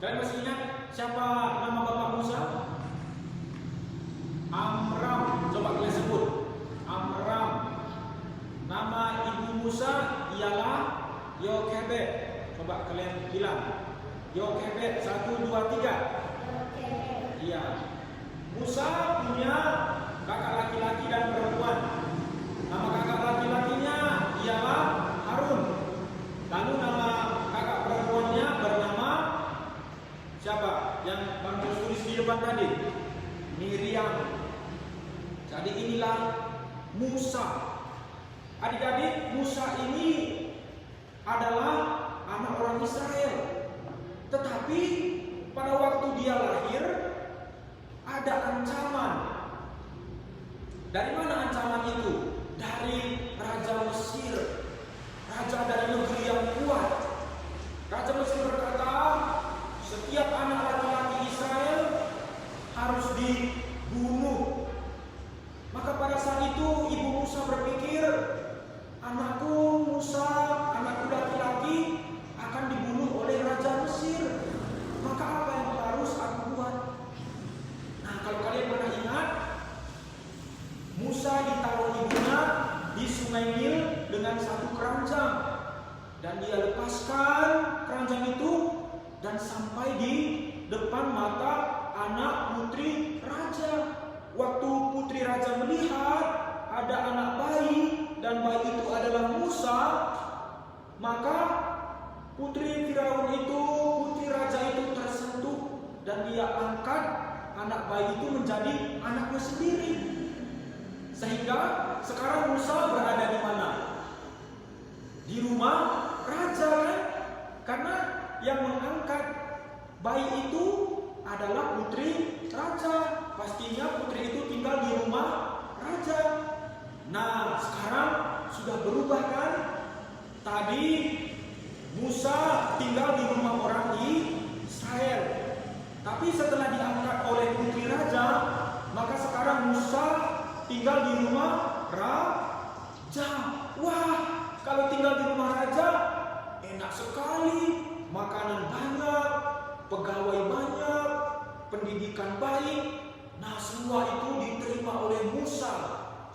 Kalian masih ingat siapa nama bapak Musa? Amram. Coba kalian sebut. Amram. Nama ibu Musa ialah Yokebed. Coba kalian bilang. Yokebed. 1, 2, 3. Iya. Musa punya kakak laki-laki dan perempuan. Nama kakak laki-lakinya ialah Harun. Lalu nama kakak perempuannya bernama siapa? Yang Bang Jos tulis di depan tadi, Miriam. Jadi inilah Musa. Adik-adik, Musa ini adalah anak orang Israel. Tetapi pada waktu dia lahir ada ancaman. Dari mana ancaman itu? Dari Raja Mesir, raja dari negeri yang kuat. Raja Mesir berkata, setiap anak laki-laki Israel harus dibunuh. Maka pada saat itu ibu Musa berpikir, anakku Musa, anakku laki-laki akan dibunuh oleh Raja Mesir. Maka apa yang harus aku buat? Nah, kalau kalian pernah ingat, Musa ditaruh ibunya di Sungai Nil dengan satu keranjang, dan dia lepaskan keranjang itu dan sampai di depan mata anak putri raja. Waktu putri raja melihat ada anak bayi dan bayi itu adalah Musa, maka putri Firaun itu, putri raja itu tersentuh dan dia angkat anak bayi itu menjadi anaknya sendiri. Sehingga sekarang Musa berada di mana? Di rumah raja, kan? Karena yang mengangkat bayi itu adalah putri raja. Pastinya putri itu tinggal di rumah raja. Nah, sekarang sudah berubah, kan? Tadi Musa tinggal di rumah orang Israel. Tapi setelah diangkat oleh putri raja, maka sekarang Musa tinggal di rumah raja. Wah, kalau tinggal di rumah raja enak sekali. Makanan banyak, pegawai banyak, pendidikan baik. Nah, semua itu diterima oleh Musa.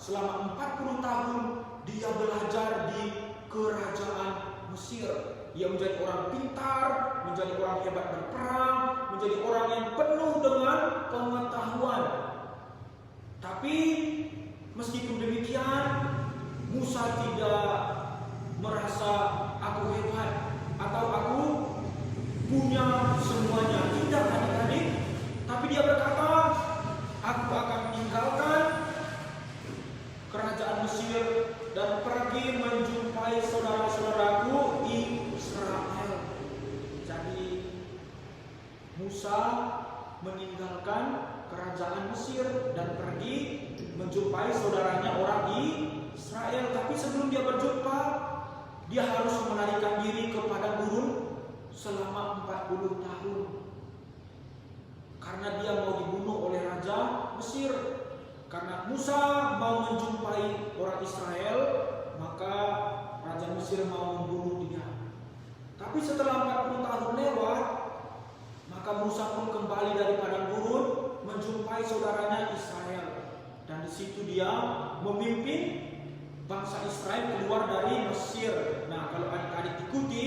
Selama 40 tahun dia belajar di kerajaan Mesir. Dia menjadi orang pintar, menjadi orang hebat berperang, menjadi orang yang penuh dengan pengetahuan. Tapi meskipun demikian, Musa tidak merasa aku hebat atau aku punya semuanya. Tidak, adik-adik. Tapi dia berkata, aku akan tinggalkan kerajaan Mesir dan pergi menjumpai saudara-saudaraku Israel. Jadi Musa meninggalkan kerajaan Mesir dan pergi menjumpai saudaranya orang Israel. Tapi sebelum dia berjumpa, dia harus melarikan diri ke padang gurun selama 40 tahun. Karena dia mau dibunuh oleh Raja Mesir. Karena Musa mau menjumpai orang Israel, maka Raja Mesir mau membunuh dia. Tapi setelah 40 tahun lewat, maka Musa pun kembali dari padang gurun menjumpai saudaranya Israel. Dan di situ dia memimpin bangsa Israel keluar dari Mesir. Nah, kalau adik-adik ikuti,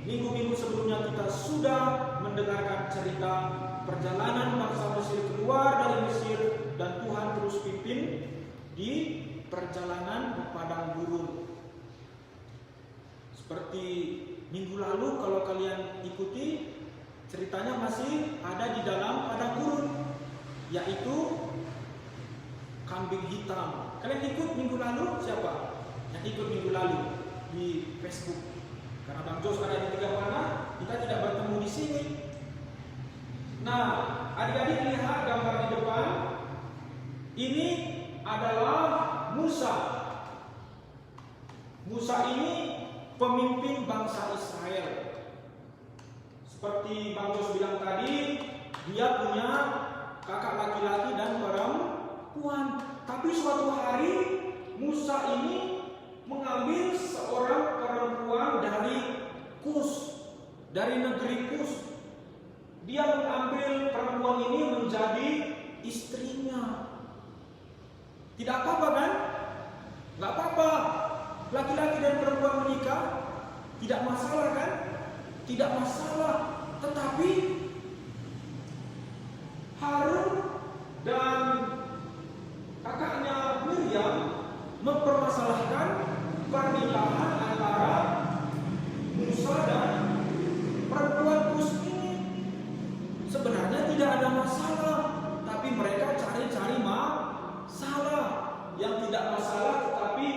minggu-minggu sebelumnya kita sudah mendengarkan cerita perjalanan bangsa Mesir keluar dari Mesir, dan Tuhan terus pimpin di perjalanan di padang gurun. Seperti minggu lalu, kalau kalian ikuti, ceritanya masih ada di dalam padang gurun, yaitu kambing hitam. Kalian ikut minggu lalu? Siapa yang ikut minggu lalu di Facebook? Karena Bang Jos ada di 3 mana, kita tidak bertemu di sini. Nah, adik-adik lihat gambar di depan. Ini adalah Musa. Musa ini pemimpin bangsa Israel. Seperti Bang Jos bilang tadi, dia punya kakak laki-laki dan perempuan. Tapi suatu hari Musa ini mengambil seorang perempuan dari Kus, dari negeri Kus. dia mengambil perempuan ini menjadi istrinya. Tidak apa-apa kan? Nggak apa-apa. Laki-laki dan perempuan menikah, tidak masalah kan? Tidak masalah. Tetapi Harun dan kakaknya Miriam mempermasalahkan pernikahan antara Musa dan perempuan Kus ini. Sebenarnya tidak ada masalah, tapi mereka cari-cari masalah. Yang tidak masalah tetapi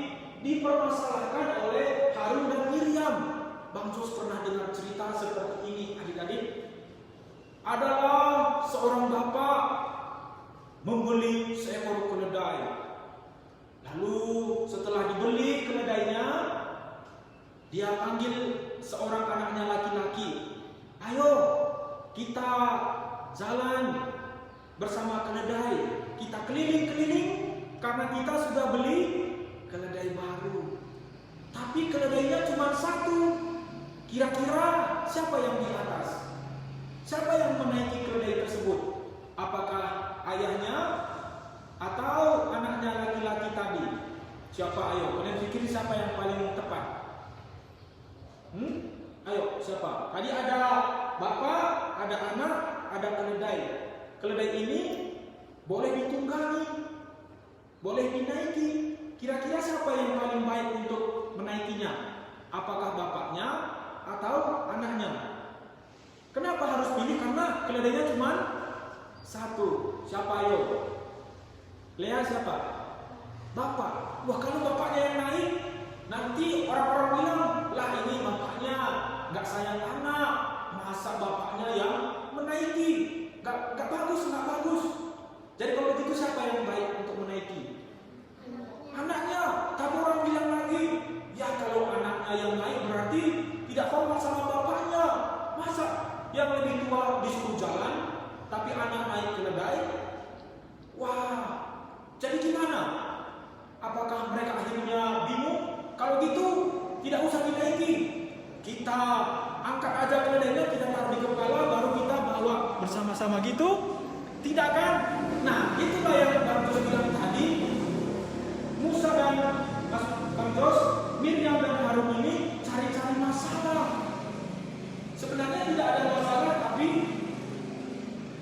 dipermasalahkan oleh Harun dan Miriam. Bang Jos pernah dengar cerita seperti ini, adik-adik? Adalah seorang bapak membeli seekor keledai. Lalu setelah dibeli keledainya, dia panggil seorang anaknya laki-laki. Ayo kita jalan bersama keledai. Kita keliling-keliling karena kita sudah beli keledai baru. Tapi keledainya cuma satu. Kira-kira siapa yang di atas? Siapa yang menaiki keledai tersebut? Apakah ayahnya atau anaknya laki-laki tadi? Siapa? Ayo, kalian pikir siapa yang paling tepat? Ayo, siapa? Tadi ada bapak, ada anak, ada keledai. Keledai ini boleh ditunggangi, boleh dinaiki. Kira-kira siapa yang paling baik untuk menaikinya? Apakah bapaknya atau anaknya? Kenapa harus pilih? Karena keledainya cuma satu. Siapa? Ayo, Lea siapa? Bapak. Wah, kalau bapaknya yang naik, nanti orang-orang bilang, lah ini bapaknya nggak sayang anak, masa bapaknya yang menaiki? Nggak bagus, nggak bagus. Jadi kalau begitu siapa yang baik untuk menaiki? Anaknya. Tapi orang bilang lagi, ya kalau anaknya yang naik berarti tidak hormat sama bapaknya. Masa yang lebih tua disuruh jalan, tapi anak naik keledai? Wah, jadi gimana? Apakah mereka akhirnya bingung? Kalau gitu tidak usah dinaiki. Kita angkat aja keledainya, kita taruh di kepala, baru kita bawa bersama-sama gitu. Tidak kan? Nah, itulah yang Bang Jos bilang tadi. Musa dan Bang Jos, Miriam dan Harun ini cari-cari masalah. Sebenarnya tidak ada masalah, tapi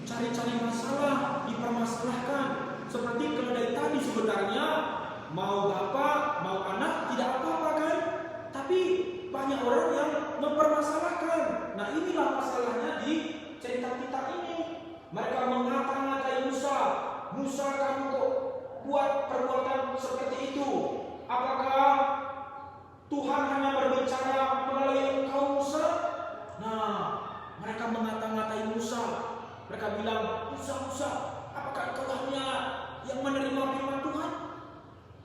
cari-cari masalah, dipermasalahkan. Seperti keledai tadi, sebenarnya mau bapak, mau anak, tidak apa-apa kan? Tapi banyak orang yang mempermasalahkan. Nah, inilah masalahnya di cerita kita ini. Mereka mengata-ngatai Musa. Musa, kamu kok buat perbuatan seperti itu? Apakah Tuhan hanya berbicara melalui engkau, Musa? Nah, mereka mengata-ngatai Musa. Mereka bilang, Musa, apakah engkau hanya yang menerima firman Tuhan?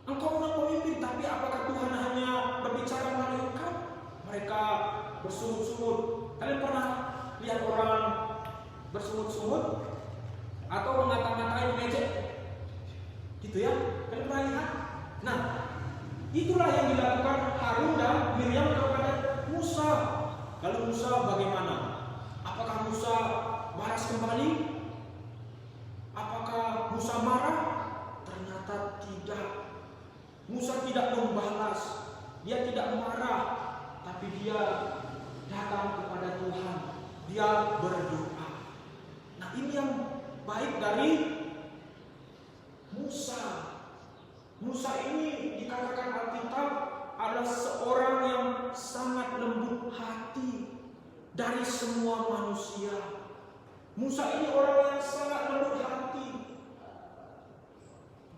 Engkau memang pemimpin, tapi apakah Tuhan hanya berbicara melalui engkau? Mereka bersungut-sungut. Kalian pernah lihat orang bersungut-sungut atau mengata-ngatai mengejek? Gitu ya? Kalian pernah lihat? Nah, itulah yang dilakukan Harun dan Miriam kepada Musa. Lalu Musa bagaimana? Apakah Musa balas kembali? Apakah Musa marah? Ternyata tidak. Musa tidak membalas. Dia tidak marah, tapi dia datang kepada Tuhan. Dia berdoa. Nah, ini yang baik dari Musa. Musa ini dikatakan Alkitab adalah seorang yang sangat lembut hati dari semua manusia. Musa ini orang yang sangat lembut hati.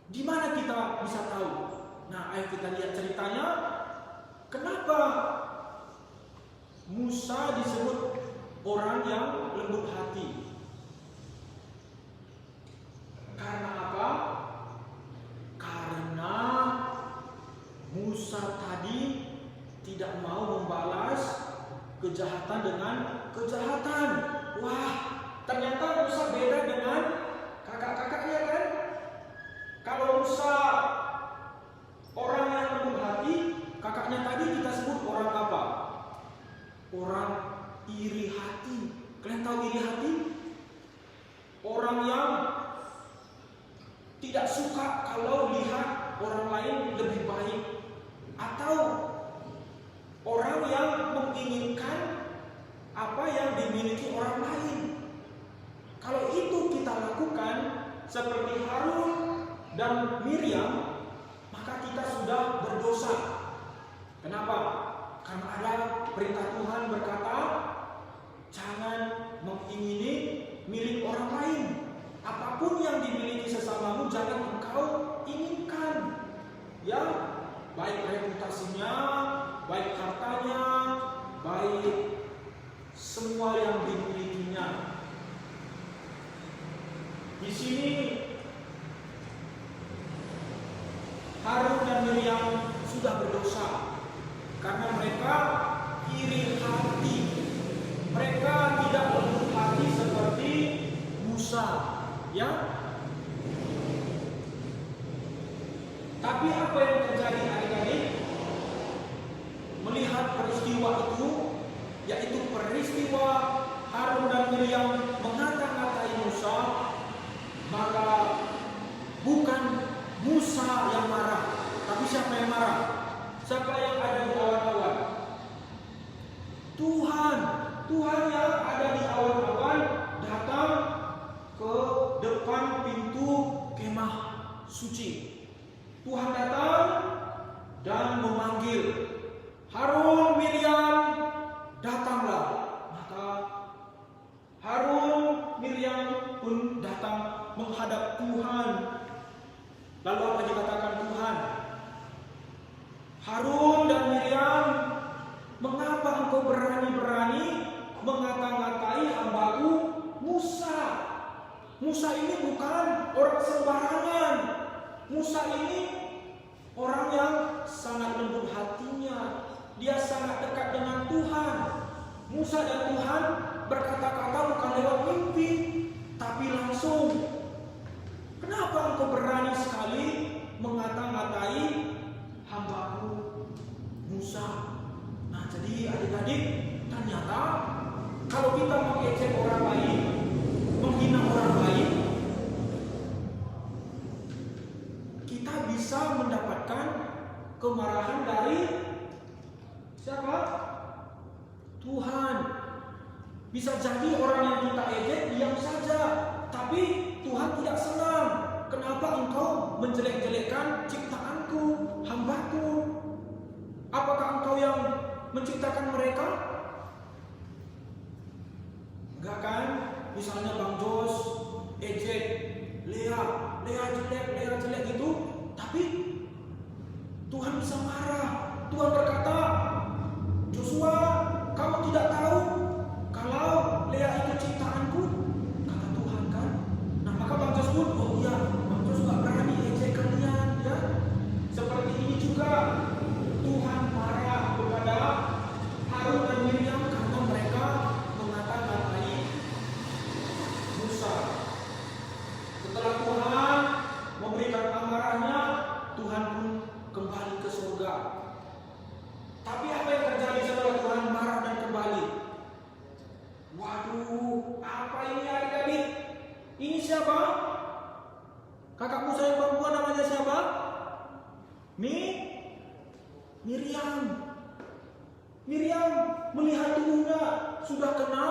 Di mana kita bisa tahu? Nah, ayo kita lihat ceritanya. Kenapa Musa disebut orang yang lembut hati? Karena apa? Karena Musa tadi tidak mau membalas kejahatan dengan kejahatan. Wah, ternyata Musa beda dengan kakak-kakaknya kan? Kalau Musa orang yang lembut hati, kakaknya tadi kita sebut orang apa? Orang iri hati. Kalian tahu iri hati? Orang yang tidak suka kalau lihat orang lain lebih baik, atau orang yang menginginkan apa yang dimiliki orang lain. Kalau itu kita lakukan seperti Harun dan Miriam, maka kita sudah berdosa. Kenapa? Karena ada perintah Tuhan berkata, jangan mengingini milik orang lain. Apapun yang dimiliki sesamamu jangan engkau inginkan. Ya, baik reputasinya, baik hartanya, baik semua yang dimilikinya. Di sini Harun dan Miriam sudah berdosa karena mereka iri hati. Mereka tidak lembut hati seperti Musa, ya. Tapi apa yang terjadi adik-adik? Melihat peristiwa itu, yaitu peristiwa Harun dan Miriam mengata-ngatai Musa, maka bukan Musa yang marah, tapi siapa yang marah? Siapa yang ada di awan-awan? Tuhan yang ada di awan-awan datang ke depan pintu kemah suci. Tuhan datang dan memanggil Harun, Miriam, datanglah. Maka Harun, Miriam pun datang menghadap Tuhan. Lalu apa dikatakan Tuhan? Harun dan Miriam, mengapa engkau berani-berani mengata-ngatai hambaku Musa? Musa ini bukan orang sembarangan. Musa ini orang yang sangat lembut hatinya. Dia sangat dekat dengan Tuhan. Musa dan Tuhan berkata-kata bukan lewat mimpi, tapi langsung. Kenapa engkau berani sekali mengata-ngatai hambaku Musa? Nah, jadi adik-adik, ternyata kalau kita mengejek orang lain, menghina orang lain, kita bisa mendapatkan kemarahan dari siapa? Tuhan. Bisa jadi orang yang kita ejek diam saja, tapi Tuhan tidak senang. Kenapa engkau menjelek-jelekkan ciptaanku, hambaku? Apakah engkau yang menciptakan mereka? Enggak kan? Misalnya Bang Jos ejek Lea jelek gitu, tapi Tuhan bisa marah. Tuhan berkata, Joshua, kamu tidak tahu kalau Lea itu ciptaanku, kata Tuhan kan. Nah, maka Bang Jos pun, oh iya, Bang Jos gak berani ejek kalian, ya. Seperti ini juga Tuhan marah kepada Harun dan Miriam karena mereka mengata-ngatai Musa. Setelah Tuhan memberikan amarahnya, Tuhan pun kembali ke surga. Tapi apa yang terjadi setelah Tuhan marah dan kembali? Waduh, apa ini adik-adik? Ini siapa? Kakak Musa yang perempuan namanya siapa? Miriam melihat tubuhnya sudah kena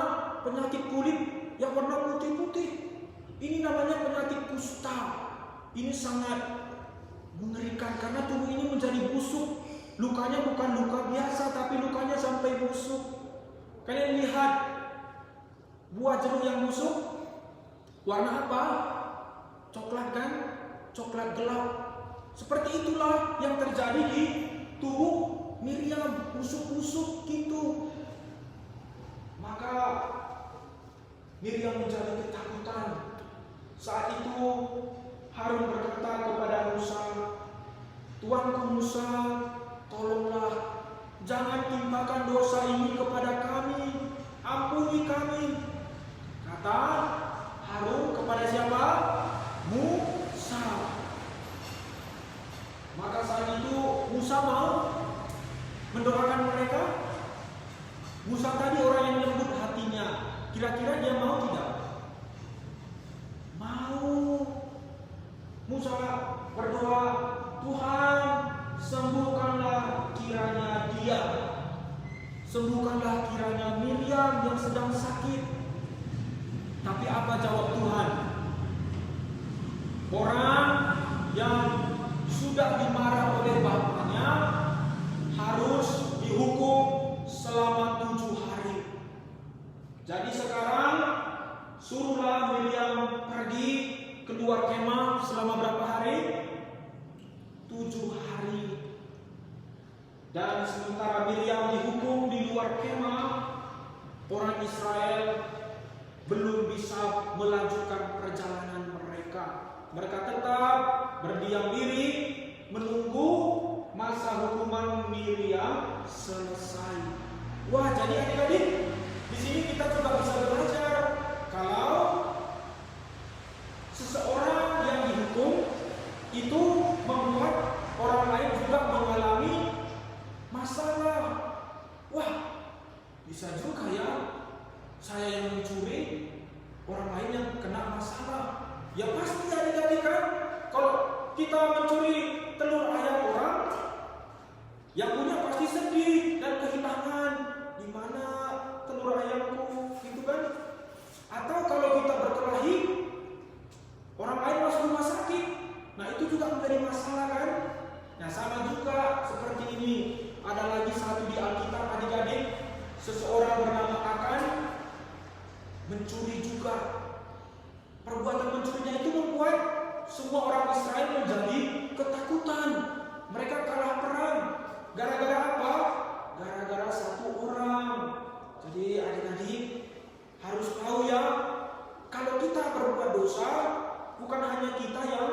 penyakit kulit yang warna putih-putih. Ini namanya penyakit kusta. Ini sangat mengerikan karena tubuh ini menjadi busuk. Lukanya bukan luka biasa, tapi lukanya sampai busuk. Kalian lihat buah jeruk yang busuk, warna apa? Coklat kan? Coklat gelap. Seperti itulah yang terjadi di tubuh Miriam, busuk-busuk gitu. Maka Miriam menjadi ketakutan. Saat itu Harun berkata kepada Musa, Tuanku Musa, tolonglah, jangan timpakan dosa ini kepada kami, ampuni kami. Kata Harun kepada siapa? Musa. Maka saat itu Musa mau mendoakan mereka. Musa tadi orang yang lembut hatinya. Kira-kira dia mau tidak? Mau. Musa berdoa, Tuhan sembuhkanlah kiranya dia, sembuhkanlah kiranya Miriam yang sedang sakit. Tapi apa jawab Tuhan? Orang yang sudah dimarah oleh bapaknya harus dihukum selama 7 hari. Jadi sekarang suruhlah Miriam pergi keluar kemah selama berapa hari? 7 hari. Dan sementara Miriam dihukum di luar kemah, orang Israel belum bisa melanjutkan perjalanan mereka. Mereka tetap berdiam diri menunggu masa hukuman Miriam selesai. Wah, jadi adik-adik, di sini kita juga bisa belajar kalau seseorang yang dihukum itu membuat orang lain juga mengalami masalah. Wah, bisa juga ya saya yang mencuri, orang lain yang kena masalah. Ya pasti adik-adik kan, kalau kita mencuri telur ayam orang, yang punya pasti sedih dan kehilangan. Di mana telur ayamku, gitu kan? Atau kalau kita berkelahi, orang lain masuk rumah sakit, nah itu juga menjadi masalah kan? Nah sama juga seperti ini. Ada lagi satu di Alkitab adik-adik, seseorang bernama Akan mencuri juga. Perbuatan mencurinya itu membuat semua orang Israel menjadi ketakutan. Mereka kalah perang. Gara-gara apa? Gara-gara satu orang. Jadi adik-adik harus tahu ya, kalau kita berbuat dosa, bukan hanya kita yang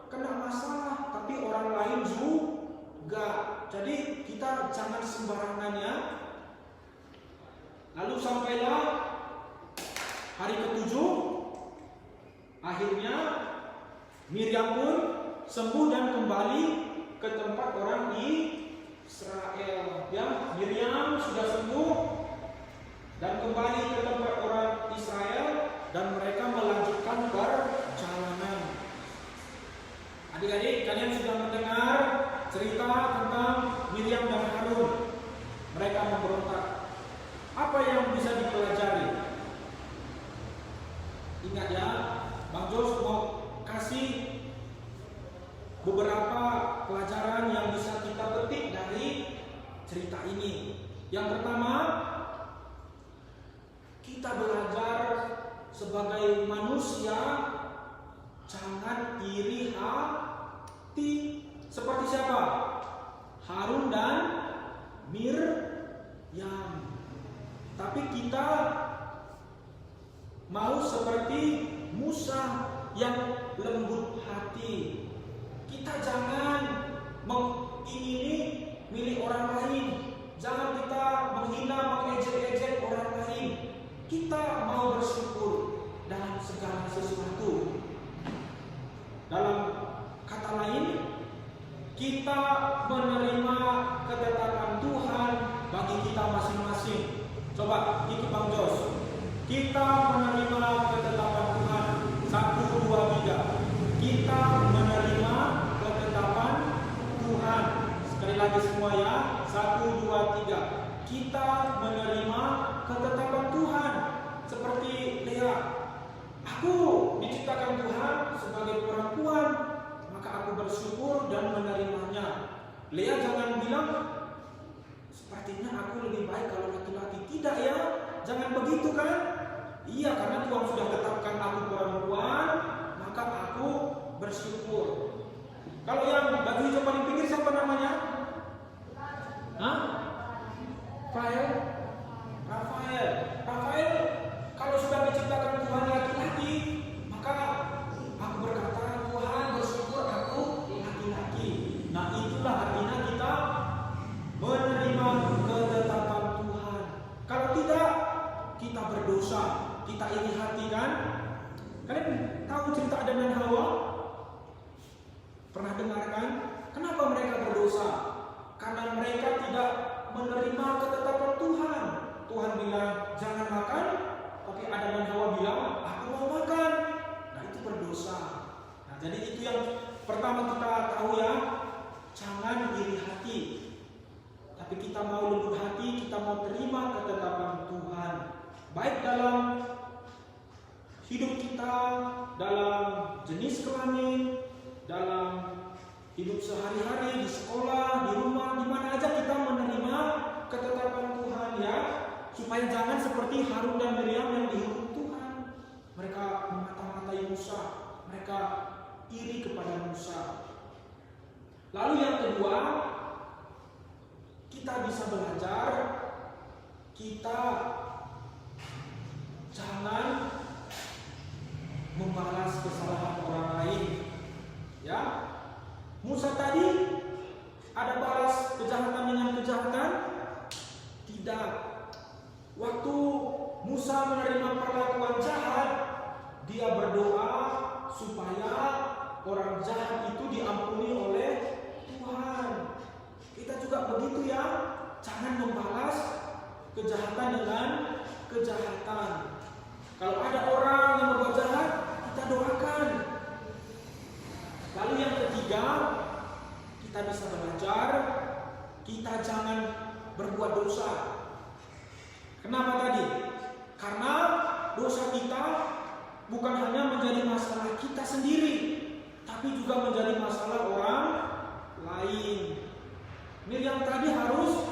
kena masalah, tapi orang lain juga. Jadi kita jangan sembarangan ya. Lalu sampailah hari ke-7, akhirnya Miriam pun sembuh dan kembali ke tempat orang Israel. Ya, Miriam sudah sembuh dan kembali ke tempat orang Israel dan mereka melanjutkan perjalanan. Adik-adik, kalian sudah mendengar cerita tentang Miriam dan Harun. Mereka memberontak. Apa yang bisa dipelajari? Ingat ya, Bang Jos mau kasih beberapa pelajaran yang bisa kita petik dari cerita ini. Yang pertama, kita belajar sebagai manusia jangan iri hati. Seperti siapa? Harun dan Miriam. Tapi kita mau seperti Musa yang lembut hati. Kita jangan mengingini milik orang lain. Jangan kita menghina, mengejek-ejek orang lain. Kita mau bersyukur dalam segala sesuatu. Dalam kata lain, kita menerima ketetapan Tuhan bagi kita masing-masing. Coba ikut Bang Jos. Kita menerima ketetapan Tuhan. 1, 2, 3. Kita menerima ketetapan Tuhan. Sekali lagi semua ya. 1, 2, 3. Kita menerima ketetapan Tuhan. Seperti Lea. Aku diciptakan Tuhan sebagai perempuan, maka aku bersyukur dan menerimanya. Lea jangan bilang, sepertinya aku lebih baik kalau laki-laki. Tidak ya, jangan begitu kan? Iya, karena Tuhan sudah tetapkan aku perempuan, maka aku bersyukur. Kalau yang baju hijau paling pinggir siapa namanya? Hah? Rafael, kalau sudah diciptakan Tuhan laki-laki, maka aku berkata, Tuhan bersyukur aku laki-laki. Nah itulah artinya kita menerima ketetapan Tuhan. Kalau tidak, kita berdosa, kita iri hati kan? Kalian tahu cerita Adam dan Hawa? Pernah dengar kan? Kenapa mereka berdosa? Karena mereka tidak menerima ketetapan Tuhan. Tuhan bilang jangan makan, tapi tahu ya, jangan iri hati. Tapi kita mau lembut hati, kita mau terima ketetapan Tuhan. Baik dalam hidup kita, dalam jenis kelamin, dalam hidup sehari-hari, di sekolah, di rumah, di mana aja kita menerima ketetapan Tuhan ya. Supaya jangan seperti Harun dan Miriam yang dihukum Tuhan. Mereka memata-matai Musa, mereka iri kepada Musa. Lalu yang kedua, kita bisa belajar, kita jangan membalas kesalahan orang lain. Ya, Musa tadi ada balas kejahatan dengan kejahatan? Tidak. Waktu Musa menerima perlakuan jahat, dia berdoa supaya orang jahat itu diampuni oleh Tuhan. Kita juga begitu ya, jangan membalas kejahatan dengan kejahatan. Kalau ada orang yang berbuat jahat, kita doakan. Lalu yang ketiga, kita bisa belajar, kita jangan berbuat dosa. Kenapa tadi? Karena dosa kita bukan hanya menjadi masalah kita sendiri, tapi juga menjadi masalah orang lain. Miriam tadi harus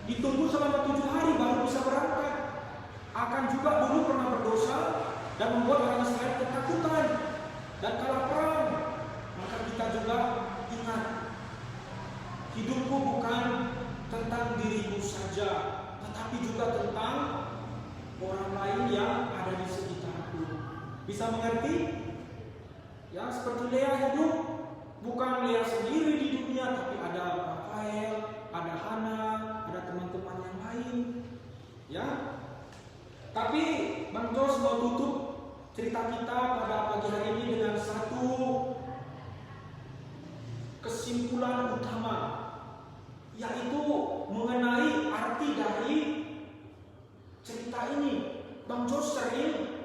ditunggu selama 7 hari baru bisa berangkat. Akan juga dulu pernah berdosa dan membuat orang Israel ketakutan dan kalah perang. Maka kita juga ingat, hidupku bukan tentang diriku saja, tetapi juga tentang orang lain yang ada di sekitarku. Bisa mengerti? Ya, seperti Lea hidup, bukan Lea sendiri di dunia, tapi ada Rafael, ada Hana, ada teman-teman yang lain. Ya. Tapi Bang Jos mau tutup cerita kita pada pagi hari ini dengan satu kesimpulan utama, yaitu mengenai arti dari cerita ini. Bang Jos sering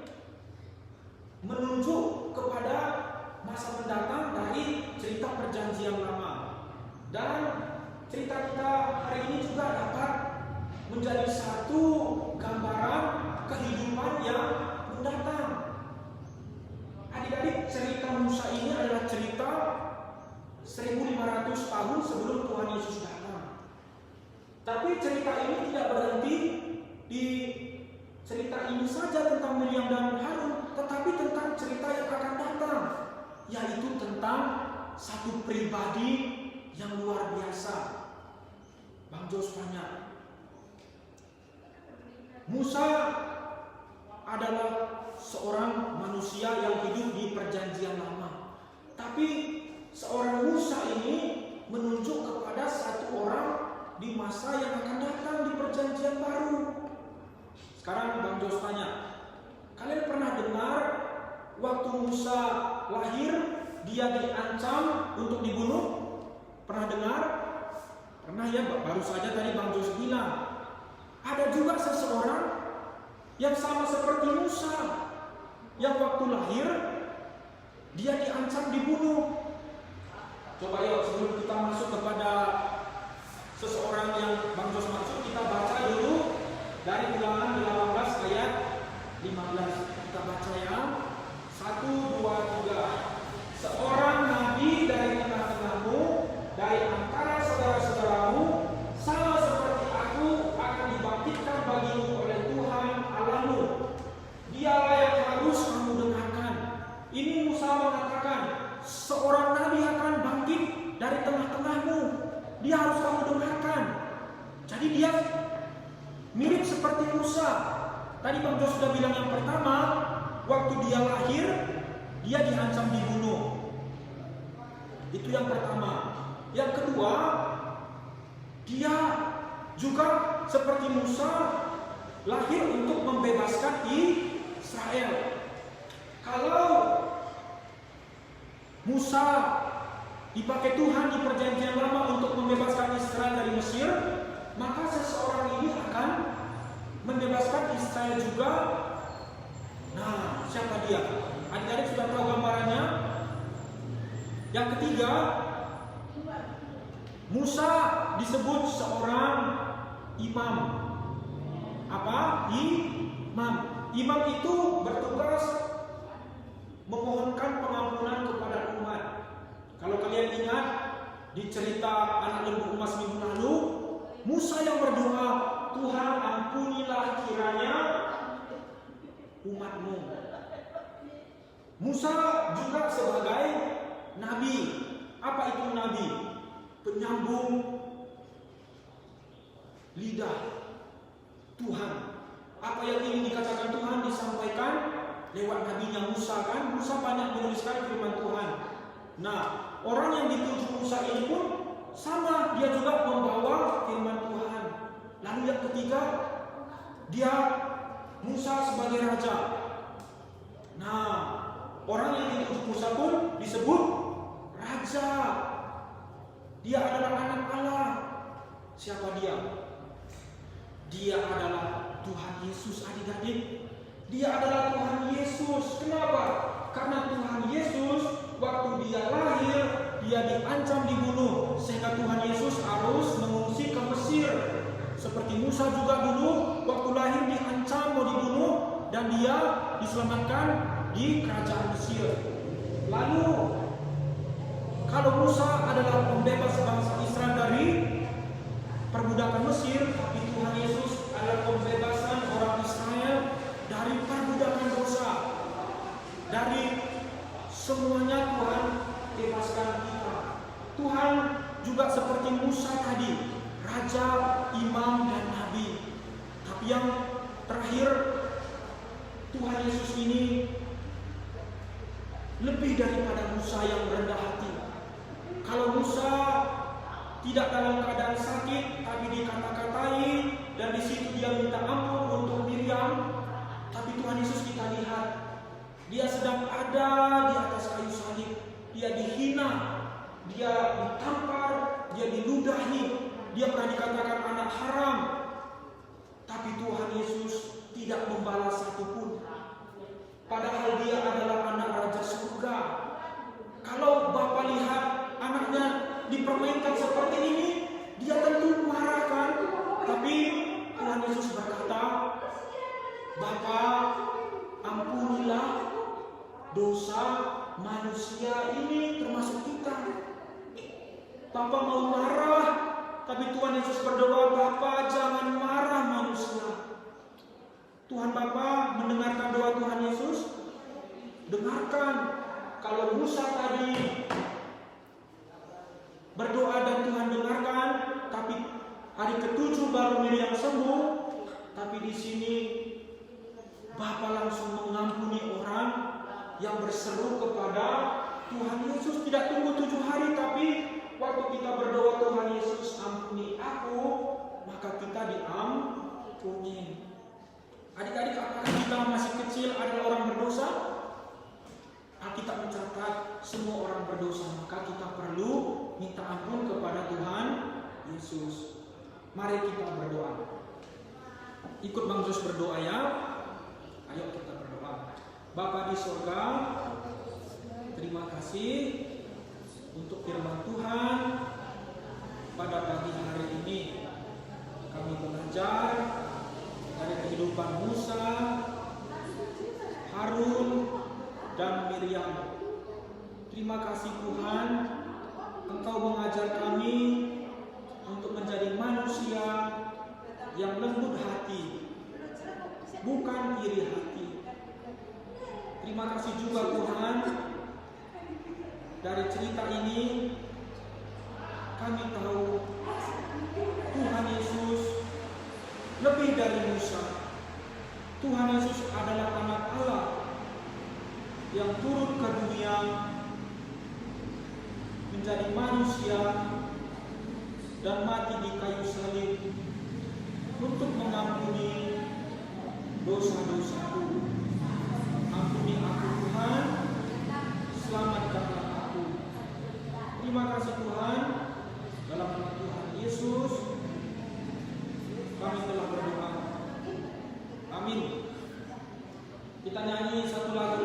menunjuk kepada masa mendatang dari cerita Perjanjian Lama, dan cerita kita hari ini juga dapat menjadi satu gambaran kehidupan yang mendatang. Adik-adik, cerita Musa ini adalah cerita 1500 tahun sebelum Tuhan Yesus datang. Tapi cerita ini tidak berhenti di cerita ini saja tentang Miriam dan Harun, tetapi tentang cerita yang akan datang, yaitu tentang satu pribadi yang luar biasa. Bang Jos tanya, Musa adalah seorang manusia yang hidup di Perjanjian Lama, tapi seorang Musa ini menunjuk kepada satu orang di masa yang akan datang di Perjanjian Baru. Sekarang Bang Jos tanya, kalian pernah dengar waktu Musa lahir dia diancam untuk dibunuh? Pernah dengar? Pernah ya, baru saja tadi Bang Jos bilang. Ada juga seseorang yang sama seperti Musa, yang waktu lahir dia diancam dibunuh. Coba yuk, sebelum kita masuk kepada seseorang yang Bang Jos maksud, kita baca dulu dari Bilangan 18 ayat 15. Kita baca ya. 1, 2, 3. Seorang nabi dari tengah-tengahmu, dari antara saudara-saudaramu, sama seperti aku, akan dibangkitkan bagimu oleh Tuhan Allahmu. Dialah yang harus kamu dengarkan. Ini Musa mengatakan, seorang nabi akan bangkit dari tengah-tengahmu. Dia harus kamu dengarkan. Jadi dia mirip seperti Musa. Tadi Bang Jos sudah bilang yang pertama, waktu dia lahir, dia diancam dibunuh. Itu yang pertama. Yang kedua, dia juga seperti Musa lahir untuk membebaskan Israel. Kalau Musa dipakai Tuhan di Perjanjian Lama untuk membebaskan Israel dari Mesir, maka seseorang ini akan membebaskan Israel juga. Nah, siapa dia? Adik-adik sudah tahu gambarannya? Yang ketiga, Musa disebut seorang imam. Apa? Imam. Imam itu bertugas memohonkan pengampunan kepada umat. Kalau kalian ingat di cerita anak lembu emas minggu lalu, Musa yang berdoa, Tuhan ampunilah kiranya umatmu. Musa juga sebagai nabi. Apa itu nabi? Penyambung lidah Tuhan. Apa yang ingin dikatakan Tuhan disampaikan lewat nabinya Musa kan? Musa banyak menuliskan firman Tuhan. Nah, orang yang dituju Musa ini pun sama, dia juga membawa firman Tuhan. Lalu yang ketiga, dia Musa sebagai raja. Nah, orang yang dituju Musa pun disebut raja. Dia adalah anak Allah. Siapa dia? Dia adalah Tuhan Yesus, adik-adik. Dia adalah Tuhan Yesus. Kenapa? Karena Tuhan Yesus waktu dia lahir, dia diancam dibunuh, sehingga Tuhan Yesus harus mengungsi ke Mesir. Seperti Musa juga dulu waktu lahir diancam mau dibunuh, dan dia diselamatkan di kerajaan Mesir. Lalu kalau Musa adalah pembebas bangsa Israel dari perbudakan Mesir, tapi Tuhan Yesus adalah pembebasan orang Israel dari perbudakan dosa. Dari semuanya Tuhan bebaskan kita. Tuhan juga seperti Musa tadi, raja, imam, dan nabi. Tapi yang terakhir, Tuhan Yesus ini lebih daripada Musa yang rendah hati. Kalau Musa tidak dalam keadaan sakit, tapi dikata-katai, dan di situ dia minta ampun untuk Miriam. Tapi Tuhan Yesus kita lihat, dia sedang ada di atas kayu salib. Dia dihina, dia ditampar, dia diludahi, dia pernah dikatakan anak haram. Tapi Tuhan Yesus tidak membalas satupun. Padahal dia adalah anak raja surga. Kalau Bapa lihat anaknya dipermainkan seperti ini, dia tentu marah kan? Tapi Tuhan Yesus berkata, Bapa, ampunilah dosa manusia ini, termasuk kita. Bapa mau marah, tapi Tuhan Yesus berdoa, Bapa jangan marah manusia. Tuhan Bapa mendengarkan doa Tuhan Yesus. Dengarkan, kalau Musa tadi berdoa dan Tuhan dengarkan, tapi hari ke-7 baru Miriam sembuh. Tapi di sini Bapa langsung mengampuni orang yang berseru kepada Tuhan Yesus. Tidak tunggu 7 hari, tapi waktu kita berdoa Tuhan Yesus ampuni aku, maka kita diampuni. Adik-adik, apakah kita masih kecil adalah orang berdosa? Alkitab mencatat semua orang berdosa, maka kita perlu minta ampun kepada Tuhan Yesus. Mari kita berdoa. Ikut Bang Jos berdoa ya. Ayo kita berdoa. Bapa di surga, terima kasih untuk firman Tuhan pada pagi hari ini. Kami belajar dari kehidupan Musa, Harun, dan Miriam. Terima kasih Tuhan, Engkau mengajar kami untuk menjadi manusia yang lembut hati, bukan iri hati. Terima kasih juga Tuhan, dari cerita ini kami tahu Tuhan Yesus lebih dari Musa. Tuhan Yesus adalah anak Allah yang turun ke dunia menjadi manusia dan mati di kayu salib untuk mengampuni dosa-dosaku. Ampuni aku Tuhan, selamatkanlah aku. Terima kasih Tuhan, dalam nama Tuhan Yesus kami telah berdoa. Amin. Kita nyanyi satu lagu